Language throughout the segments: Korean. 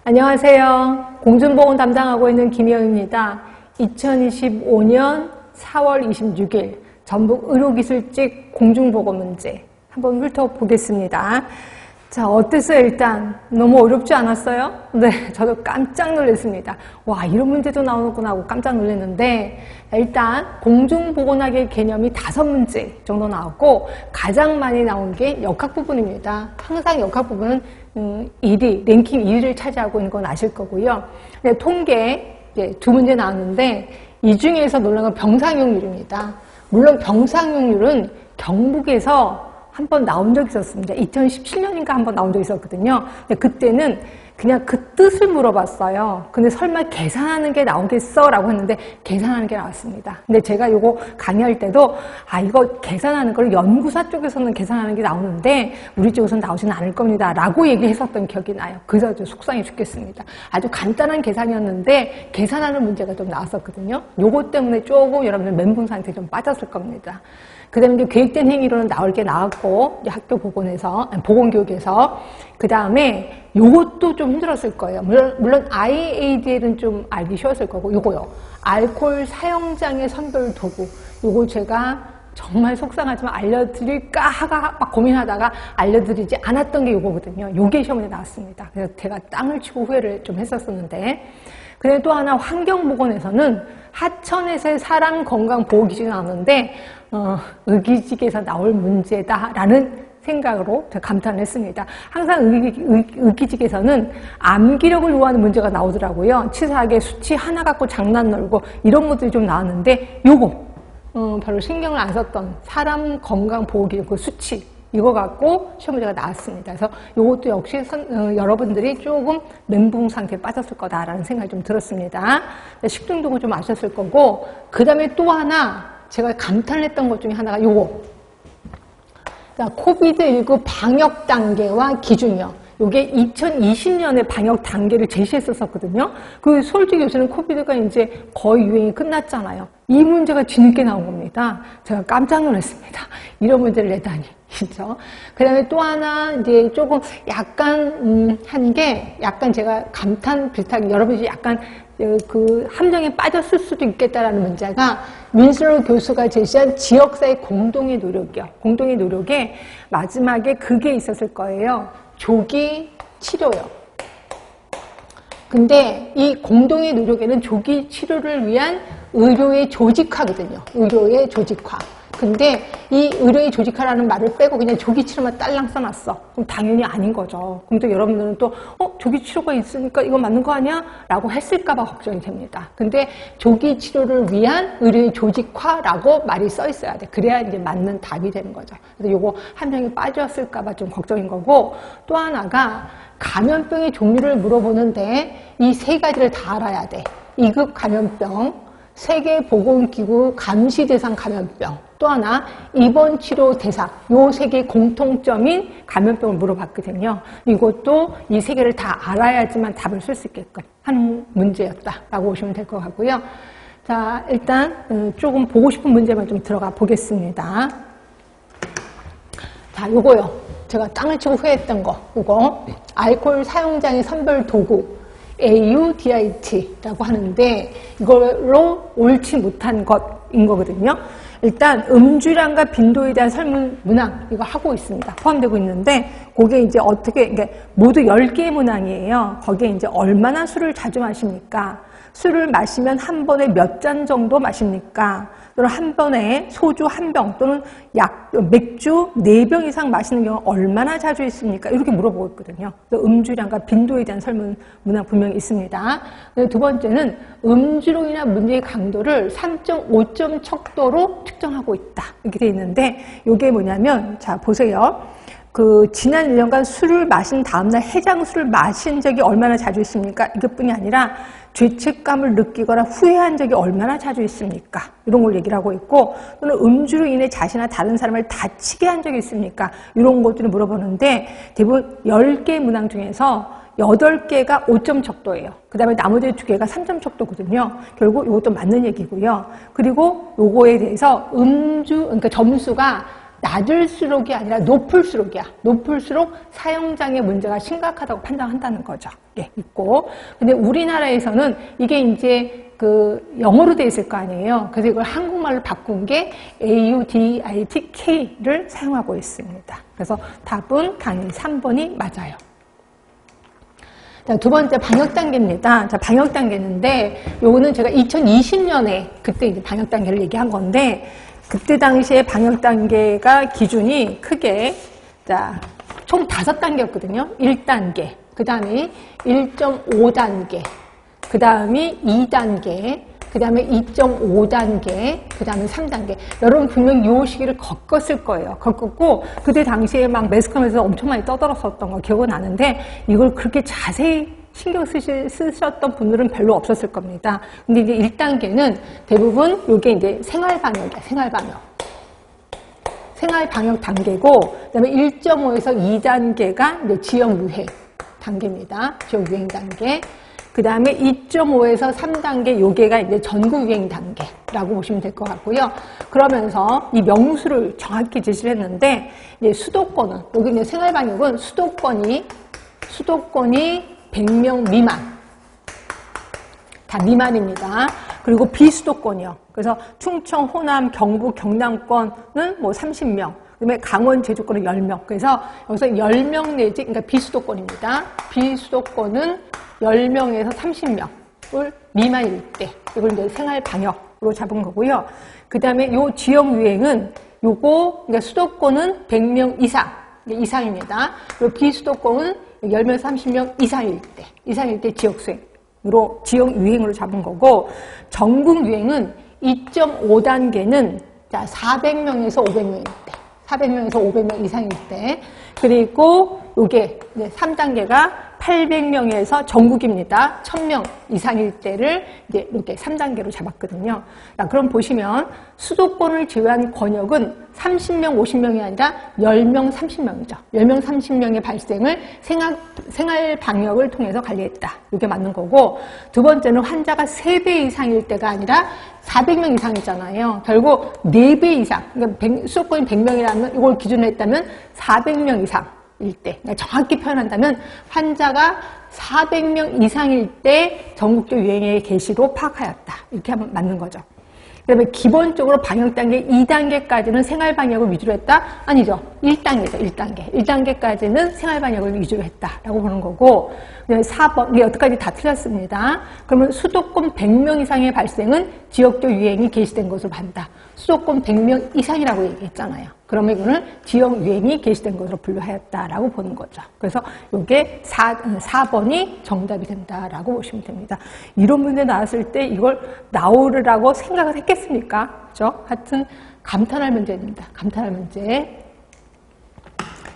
안녕하세요. 공중보건 담당하고 있는 김혜영입니다. 2025년 4월 26일 전북 의료기술직 공중보건 문제 한번 훑어보겠습니다. 자, 어땠어요? 일단 너무 어렵지 않았어요? 네, 저도 깜짝 놀랐습니다. 와, 이런 문제도 나오는구나 하고 깜짝 놀랐는데, 일단 공중보건학의 개념이 5문제 정도 나왔고 가장 많이 나온 게 역학 부분입니다. 항상 역학 부분은 1위, 랭킹 1위를 차지하고 있는 건 아실 거고요. 네, 통계 이제 2문제 나왔는데 이 중에서 놀란 건 병상용률입니다. 물론 병상용률은 경북에서 한 번 나온 적이 있었습니다. 2017년인가 한 번 나온 적이 있었거든요. 근데 그때는 그냥 그 뜻을 물어봤어요. 근데 설마 계산하는 게 나오겠어? 라고 했는데 계산하는 게 나왔습니다. 근데 제가 이거 강의할 때도 이거 계산하는 걸 연구사 쪽에서는 계산하는 게 나오는데 우리 쪽에서는 나오지는 않을 겁니다. 라고 얘기했었던 기억이 나요. 그래서 좀 속상해 죽겠습니다. 아주 간단한 계산이었는데 계산하는 문제가 좀 나왔었거든요. 요거 때문에 조금 여러분들 멘붕 상태에 좀 빠졌을 겁니다. 그 다음에 이제 계획된 행위로는 나올 게 나왔고, 학교 보건교육에서. 그 다음에 요것도 좀 힘들었을 거예요. 물론 IADL은 좀 알기 쉬웠을 거고, 요거요. 알코올 사용장의 선별 도구. 요거 제가 정말 속상하지만 알려드릴까 하가 막 고민하다가 알려드리지 않았던 게 요거거든요. 요게 시험에 나왔습니다. 그래서 제가 땅을 치고 후회를 좀 했었었는데. 그리고 또 하나 환경보건에서는 하천에서의 사람 건강 보호 기준이 나왔는데 의기직에서 나올 문제다라는 생각으로 제가 감탄을 했습니다. 항상 의기직에서는 암기력을 요하는 문제가 나오더라고요. 치사하게 수치 하나 갖고 장난 놀고 이런 것들이 좀 나왔는데 요거 별로 신경을 안 썼던 사람 건강 보호 기준 그 수치 이거 갖고 시험 문제가 나왔습니다. 그래서 이것도 역시 여러분들이 조금 멘붕 상태에 빠졌을 거다라는 생각이 좀 들었습니다. 식중독을 좀 아셨을 거고, 그 다음에 또 하나 제가 감탄을 했던 것 중에 하나가 요거. 코비드19 방역 단계와 기준이요. 요게 2020년에 방역 단계를 제시했었거든요. 그 솔직히 요새는 코비드가 이제 거의 유행이 끝났잖아요. 이 문제가 뒤늦게 나온 겁니다. 제가 깜짝 놀랐습니다. 이런 문제를 내다니. 그죠? 그 다음에 또 하나, 이제 조금 약간, 한 게, 약간 제가 감탄 비슷하게, 여러분이 약간 그 함정에 빠졌을 수도 있겠다라는 문제가 민슬로 교수가 제시한 지역사회 공동의 노력이요. 공동의 노력에 마지막에 그게 있었을 거예요. 조기 치료요. 근데 이 공동의 노력에는 조기 치료를 위한 의료의 조직화거든요. 의료의 조직화. 근데 이 의료의 조직화라는 말을 빼고 그냥 조기 치료만 딸랑 써놨어. 그럼 당연히 아닌 거죠. 그럼 또 여러분들은 또 조기 치료가 있으니까 이거 맞는 거 아니야? 라고 했을까 봐 걱정이 됩니다. 근데 조기 치료를 위한 의료의 조직화라고 말이 써 있어야 돼. 그래야 이제 맞는 답이 되는 거죠. 그래서 요거 한 명이 빠졌을까 봐 좀 걱정인 거고, 또 하나가 감염병의 종류를 물어보는데 이 3가지를 다 알아야 돼. 2급 감염병, 세계보건기구 감시대상 감염병, 또 하나 입원 치료 대상, 요 3개의 공통점인 감염병을 물어봤거든요. 이것도 이 3개를 다 알아야지만 답을 쓸 수 있게끔 하는 문제였다라고 보시면 될 것 같고요. 자, 일단 조금 보고 싶은 문제만 좀 들어가 보겠습니다. 자, 요거요. 제가 땅을 치고 후회했던 거, 요거 알코올 사용장의 선별 도구 AUDIT라고 하는데 이걸로 옳지 못한 것인 거거든요. 일단 음주량과 빈도에 대한 설문 문항 이거 하고 있습니다. 포함되고 있는데 그게 이제 어떻게 이게 모두 10개의 문항이에요. 거기에 이제 얼마나 술을 자주 마십니까? 술을 마시면 한 번에 몇 잔 정도 마십니까? 또는 한 번에 소주 1병 또는 맥주 4병 이상 마시는 경우 얼마나 자주 있습니까? 이렇게 물어보고 있거든요. 음주량과 빈도에 대한 설문 문항 분명히 있습니다. 두 번째는 음주로 인한 문제의 강도를 3.5점 척도로 측정하고 있다. 이렇게 돼 있는데 이게 뭐냐면 자 보세요. 지난 1년간 술을 마신 다음날 해장술을 마신 적이 얼마나 자주 있습니까? 이것뿐이 아니라 죄책감을 느끼거나 후회한 적이 얼마나 자주 있습니까? 이런 걸 얘기를 하고 있고, 또는 음주로 인해 자신이나 다른 사람을 다치게 한 적이 있습니까? 이런 것들을 물어보는데 대부분 10개 문항 중에서 8개가 5점 척도예요. 그 다음에 나머지 2개가 3점 척도거든요. 결국 이것도 맞는 얘기고요. 그리고 요거에 대해서 그러니까 점수가 낮을수록이 아니라 높을수록이야. 높을수록 사용장애 문제가 심각하다고 판단한다는 거죠. 예, 있고. 근데 우리나라에서는 이게 이제 영어로 돼 있을 거 아니에요. 그래서 이걸 한국말로 바꾼 게 AUDITK를 사용하고 있습니다. 그래서 답은 당연히 3번이 맞아요. 자, 두 번째 방역단계입니다. 자, 방역단계인데, 요거는 제가 2020년에 그때 이제 방역단계를 얘기한 건데, 그때 당시에 방역단계가 기준이 크게, 자, 총 5단계였거든요. 1단계, 그 다음에 1.5단계, 그 다음이 2단계, 그 다음에 2.5단계, 그 다음에 3단계. 여러분 분명 이 시기를 겪었을 거예요. 겪었고, 그때 당시에 막 매스컴에서 엄청 많이 떠들었었던 거 기억은 나는데, 이걸 그렇게 자세히 신경 쓰셨던 분들은 별로 없었을 겁니다. 근데 이제 1단계는 대부분 이게 이제 생활방역이야, 생활방역. 생활방역 단계고, 그 다음에 1.5에서 2단계가 이제 지역유행 단계입니다. 지역유행 단계. 그 다음에 2.5에서 3단계 요게가 이제 전국유행 단계라고 보시면 될 것 같고요. 그러면서 이 명수를 정확히 제시를 했는데, 이제 수도권은, 여기 이제 생활방역은 수도권이 100명 미만. 다 미만입니다. 그리고 비수도권이요. 그래서 충청, 호남, 경북, 경남권은 뭐 30명. 그다음에 강원, 제주권은 10명. 그래서 여기서 10명 내지, 그러니까 비수도권입니다. 비수도권은 10명에서 30명을 미만일 때, 이걸 이제 생활 방역으로 잡은 거고요. 그 다음에 요 지역 유행은 요거, 그러니까 수도권은 100명 이상입니다. 그리고 비수도권은 10명에서 30명 이상일 때 지역 유행으로 잡은 거고, 전국 유행은 2.5단계는 자, 400명에서 500명일 때. 400명에서 500명 이상일 때. 그리고 요게 이제 3단계가 800명에서 전국입니다. 1000명 이상일 때를 이제 이렇게 3단계로 잡았거든요. 자, 그럼 보시면 수도권을 제외한 권역은 30명, 50명이 아니라 10명, 30명이죠. 10명, 30명의 발생을 생활 방역을 통해서 관리했다. 이게 맞는 거고, 두 번째는 환자가 3배 이상일 때가 아니라 400명 이상이잖아요. 결국 4배 이상, 그러니까 수도권이 100명이라면 이걸 기준으로 했다면 400명 이상. 일 때, 그러니까 정확히 표현한다면 환자가 400명 이상일 때 전국적 유행의 개시로 파악하였다. 이렇게 하면 맞는 거죠. 그다음에 기본적으로 방역단계 2단계까지는 생활방역을 위주로 했다? 아니죠. 1단계죠. 1단계. 1단계까지는 생활방역을 위주로 했다라고 보는 거고, 4번, 이게 여태까지 다 틀렸습니다. 그러면 수도권 100명 이상의 발생은 지역적 유행이 개시된 것으로 반다. 수도권 100명 이상이라고 얘기했잖아요. 그러면 이거는 지역 유행이 개시된 것으로 분류하였다라고 보는 거죠. 그래서 이게 4번이 정답이 된다라고 보시면 됩니다. 이런 문제 나왔을 때 이걸 나오르라고 생각을 했겠습니까? 그죠? 하여튼 감탄할 문제입니다. 감탄할 문제.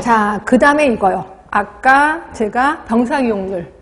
자, 그 다음에 이거요. 아까 제가 병사이용률.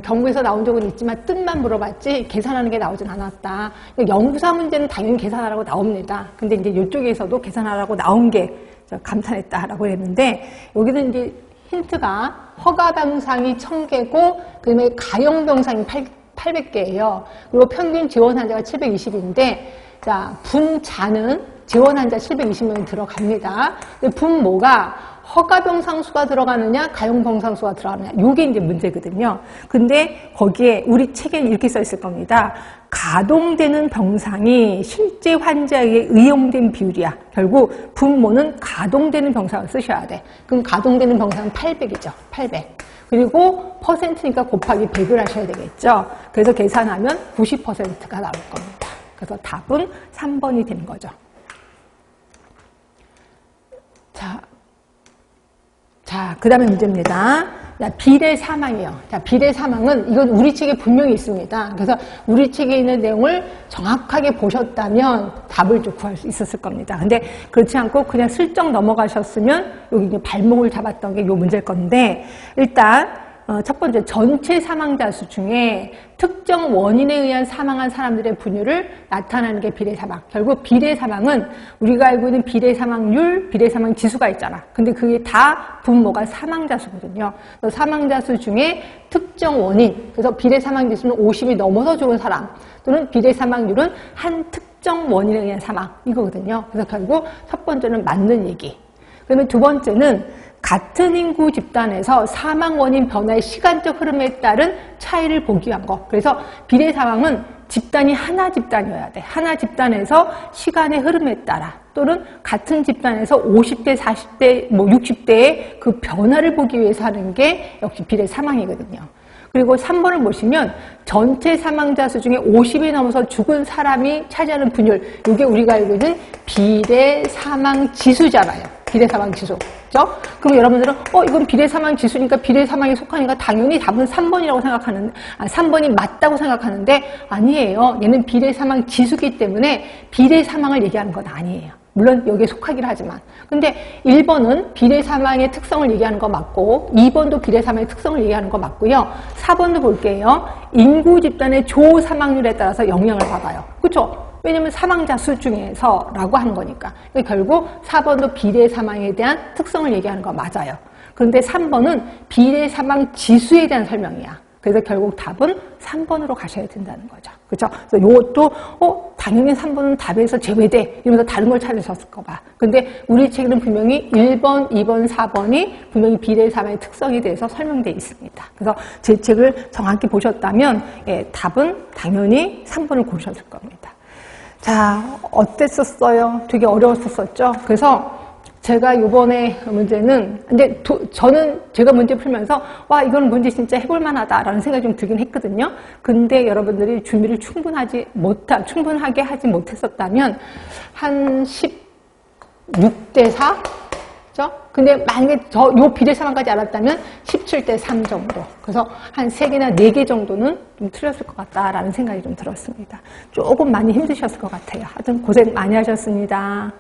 경부에서 나온 적은 있지만 뜻만 물어봤지 계산하는 게 나오진 않았다. 연구사 문제는 당연히 계산하라고 나옵니다. 근데 이제 이쪽에서도 계산하라고 나온 게 감탄했다라고 했는데, 여기는 이제 힌트가 허가병상이 1000개고, 그 다음에 가용병상이 800개예요. 그리고 평균 지원 환자가 720인데, 자, 분자는 지원 환자 720명이 들어갑니다. 근데 분모가 허가병상 수가 들어가느냐, 가용병상 수가 들어가느냐, 이게 이제 문제거든요. 근데 거기에 우리 책에는 이렇게 써 있을 겁니다. 가동되는 병상이 실제 환자에게 의용된 비율이야. 결국 분모는 가동되는 병상을 쓰셔야 돼. 그럼 가동되는 병상은 800이죠. 800. 그리고 퍼센트니까 곱하기 100을 하셔야 되겠죠. 그래서 계산하면 90%가 나올 겁니다. 그래서 답은 3번이 되는 거죠. 자, 그 다음에 문제입니다. 비례 사망이에요. 자, 비례 사망은 이건 우리 책에 분명히 있습니다. 그래서 우리 책에 있는 내용을 정확하게 보셨다면 답을 좀 구할 수 있었을 겁니다. 근데 그렇지 않고 그냥 슬쩍 넘어가셨으면 여기 이제 발목을 잡았던 게 이 문제일 건데, 일단 첫 번째, 전체 사망자 수 중에 특정 원인에 의한 사망한 사람들의 분율을 나타내는 게 비례사망. 결국 비례사망은 우리가 알고 있는 비례사망률, 비례사망 지수가 있잖아. 근데 그게 다 분모가 사망자 수거든요. 사망자 수 중에 특정 원인, 그래서 비례사망 지수는 50이 넘어서 죽은 사람, 또는 비례사망률은 한 특정 특정 원인에 의한 사망 이거거든요. 그래서 결국 첫 번째는 맞는 얘기. 그러면 두 번째는 같은 인구 집단에서 사망 원인 변화의 시간적 흐름에 따른 차이를 보기 위한 거. 그래서 비례 사망은 집단이 하나 집단이어야 돼. 하나 집단에서 시간의 흐름에 따라 또는 같은 집단에서 50대, 40대, 60대의 그 변화를 보기 위해서 하는 게 역시 비례 사망이거든요. 그리고 3번을 보시면 전체 사망자 수 중에 50이 넘어서 죽은 사람이 차지하는 분율, 이게 우리가 알고 있는 비례 사망 지수잖아요. 비례 사망 지수. 그죠? 그럼 여러분들은 이건 비례 사망 지수니까 비례 사망에 속하니까 당연히 답은 3번이라고 생각하는데 3번이 맞다고 생각하는데 아니에요. 얘는 비례 사망 지수기 때문에 비례 사망을 얘기하는 건 아니에요. 물론 여기에 속하긴 하지만. 근데 1번은 비례 사망의 특성을 얘기하는 거 맞고 2번도 비례 사망의 특성을 얘기하는 거 맞고요. 4번도 볼게요. 인구 집단의 조 사망률에 따라서 영향을 받아요. 그렇죠? 왜냐면 사망자 수 중에서라고 하는 거니까. 그러니까 결국 4번도 비례 사망에 대한 특성을 얘기하는 거 맞아요. 그런데 3번은 비례 사망 지수에 대한 설명이야. 그래서 결국 답은 3번으로 가셔야 된다는 거죠. 그렇죠? 그래서 이것도 당연히 3번은 답에서 제외돼 이러면서 다른 걸 찾으셨을까 봐. 근데 우리 책에는 분명히 1번, 2번, 4번이 분명히 비례 사망의 특성에 대해서 설명되어 있습니다. 그래서 제 책을 정확히 보셨다면 답은 당연히 3번을 고르셨을 겁니다. 자, 어땠었어요? 되게 어려웠었죠? 그래서 제가 이번에 문제는, 근데 저는 제가 문제 풀면서, 와, 이건 문제 진짜 해볼 만하다라는 생각이 좀 들긴 했거든요. 근데 여러분들이 준비를 충분하게 하지 못했었다면, 한 16대 4? 그죠? 근데 만약에 요 비례 사망까지 알았다면 17대 3 정도. 그래서 한 3개나 4개 정도는 좀 틀렸을 것 같다라는 생각이 좀 들었습니다. 조금 많이 힘드셨을 것 같아요. 하여튼 고생 많이 하셨습니다.